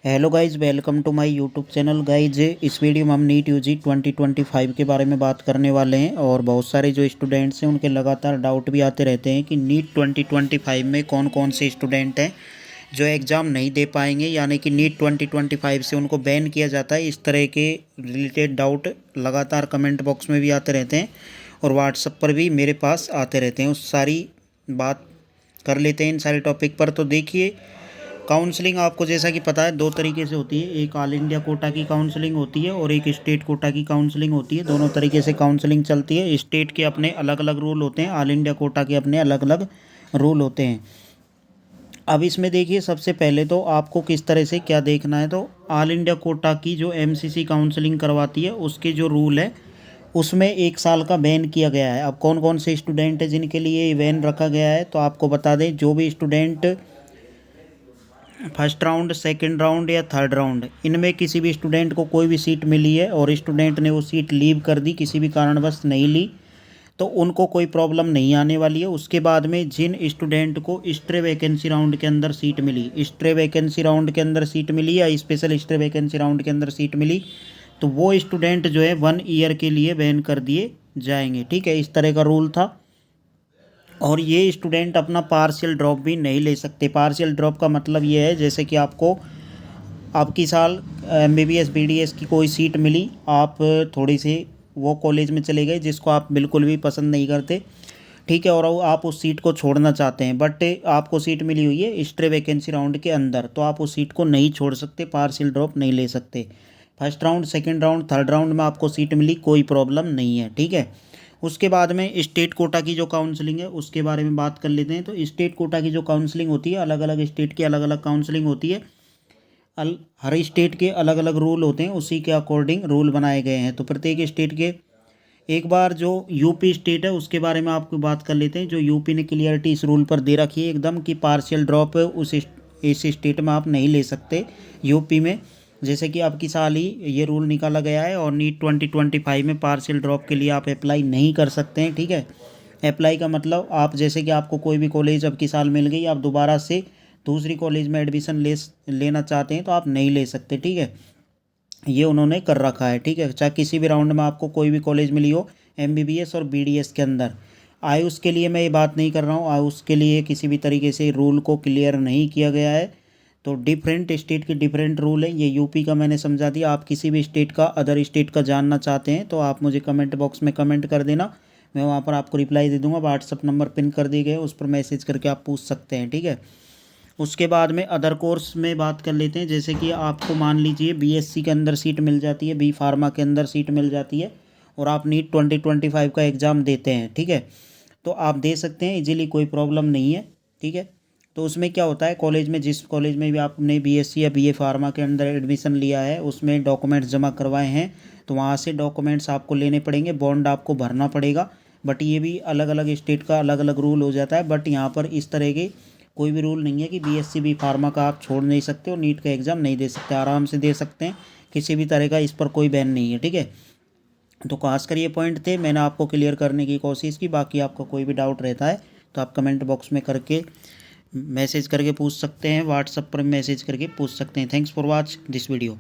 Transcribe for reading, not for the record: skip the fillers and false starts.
Hello guys, welcome to my YouTube channel. Guys, इस video में हम नीट यूजी 2025 के बारे में बात करने वाले हैं। और बहुत सारे जो स्टूडेंट्स हैं उनके लगातार डाउट भी आते रहते हैं कि नीट 2025 में कौन कौन से स्टूडेंट हैं जो एग्ज़ाम नहीं दे पाएंगे, यानी कि नीट 2025 से उनको बैन किया जाता है। इस तरह के रिलेटेड डाउट लगातार कमेंट बॉक्स में भी आते रहते हैं और व्हाट्सएप पर भी मेरे पास आते रहते हैं। उस सारी बात कर लेते हैं इन सारे टॉपिक पर। तो देखिए, काउंसलिंग आपको जैसा कि पता है दो तरीके से होती है। एक ऑल इंडिया कोटा की काउंसलिंग होती है और एक स्टेट कोटा की काउंसलिंग होती है। दोनों तरीके से काउंसलिंग चलती है। स्टेट के अपने अलग अलग रूल होते हैं, ऑल इंडिया कोटा के अपने अलग अलग रूल होते हैं। अब इसमें देखिए, सबसे पहले तो आपको किस तरह से क्या देखना है। तो ऑल इंडिया कोटा की जो एमसीसी काउंसलिंग करवाती है उसके जो रूल है उसमें 1 साल का बैन किया गया है। अब कौन कौन से स्टूडेंट हैं जिनके लिए बैन रखा गया है, तो आपको बता दें, जो भी student first round, second round या थर्ड राउंड, इनमें किसी भी स्टूडेंट को कोई भी सीट मिली है और स्टूडेंट ने वो सीट लीव कर दी, किसी भी कारणवश नहीं ली, तो उनको कोई प्रॉब्लम नहीं आने वाली है। उसके बाद में जिन स्टूडेंट को स्ट्रे वैकेंसी राउंड के अंदर सीट मिली, स्ट्रे वैकेंसी राउंड के अंदर सीट मिली या स्पेशल स्ट्रे वैकेंसी राउंड के अंदर सीट मिली, तो वो स्टूडेंट जो है 1 ईयर के लिए बैन कर दिए जाएंगे। ठीक है, इस तरह का रूल था। और ये स्टूडेंट अपना पार्शियल ड्रॉप भी नहीं ले सकते। पार्शियल ड्रॉप का मतलब ये है, जैसे कि आपको आपकी साल एमबीबीएस बीडीएस की कोई सीट मिली, आप थोड़ी सी वो कॉलेज में चले गए जिसको आप बिल्कुल भी पसंद नहीं करते, ठीक है, और आप उस सीट को छोड़ना चाहते हैं, बट आपको सीट मिली हुई है स्ट्रे वैकेंसी राउंड के अंदर, तो आप उस सीट को नहीं छोड़ सकते, पार्शियल ड्रॉप नहीं ले सकते। First round, second round, third round में आपको सीट मिली, कोई प्रॉब्लम नहीं है। ठीक है, उसके बाद में स्टेट कोटा की जो काउंसलिंग है उसके बारे में बात कर लेते हैं। तो स्टेट कोटा की जो काउंसलिंग होती है, अलग अलग स्टेट की अलग अलग काउंसलिंग होती है। हर स्टेट के अलग अलग रूल होते हैं, उसी के अकॉर्डिंग रूल बनाए गए हैं। तो प्रत्येक स्टेट के, एक बार जो यूपी स्टेट है उसके बारे में आपको बात कर लेते हैं। जो यूपी ने क्लियरिटी इस रूल पर दे रखी है एकदम, कि पार्शियल ड्रॉप उस इस स्टेट में आप नहीं ले सकते यूपी में। जैसे कि अब की साल ही ये रूल निकाला गया है और नीट 2025 में पार्शियल ड्रॉप के लिए आप अप्लाई नहीं कर सकते हैं। ठीक है, अप्लाई का मतलब, आप जैसे कि आपको कोई भी कॉलेज अब की साल मिल गई, आप दोबारा से दूसरी कॉलेज में एडमिशन लेना चाहते हैं तो आप नहीं ले सकते। ठीक है, ये उन्होंने कर रखा है। ठीक है, चाहे किसी भी राउंड में आपको कोई भी कॉलेज मिली हो एमबीबीएस और बीडीएस के अंदर। आयुष के लिए मैं ये बात नहीं कर रहा हूँ, आयुष के लिए किसी भी तरीके से रूल को क्लियर नहीं किया गया है। तो डिफरेंट स्टेट के डिफरेंट रूल है। ये यूपी का मैंने समझा दिया। आप किसी भी स्टेट का, अदर स्टेट का जानना चाहते हैं तो आप मुझे कमेंट बॉक्स में कमेंट कर देना, मैं वहाँ पर आपको रिप्लाई दे दूँगा। व्हाट्सअप नंबर पिन कर दिए गए, उस पर मैसेज करके आप पूछ सकते हैं। ठीक है, उसके बाद में अदर कोर्स में बात कर लेते हैं। जैसे कि आपको मान लीजिए बीएससी के अंदर सीट मिल जाती है, बी फार्मा के अंदर सीट मिल जाती है और आप नीट 2025 का एग्ज़ाम देते हैं। ठीक है, तो आप दे सकते हैं इजीली, कोई प्रॉब्लम नहीं है। ठीक है, तो उसमें क्या होता है, कॉलेज में, जिस कॉलेज में भी आपने बीएससी या बीए फार्मा के अंदर एडमिशन लिया है उसमें डॉक्यूमेंट्स जमा करवाए हैं, तो वहाँ से डॉक्यूमेंट्स आपको लेने पड़ेंगे, बॉन्ड आपको भरना पड़ेगा। बट ये भी अलग अलग स्टेट का अलग अलग रूल हो जाता है। बट यहाँ पर इस तरह के कोई भी रूल नहीं है कि बीएससी बी फार्मा का आप छोड़ नहीं सकते और नीट का एग्ज़ाम नहीं दे सकते, आराम से दे सकते हैं, किसी भी तरह का इस पर कोई बैन नहीं है। ठीक है, तो खासकर ये पॉइंट थे, मैंने आपको क्लियर करने की कोशिश की। बाकी आपका कोई भी डाउट रहता है तो आप कमेंट बॉक्स में करके मैसेज करके पूछ सकते हैं, व्हाट्सएप पर मैसेज करके पूछ सकते हैं। Thanks for watch this video.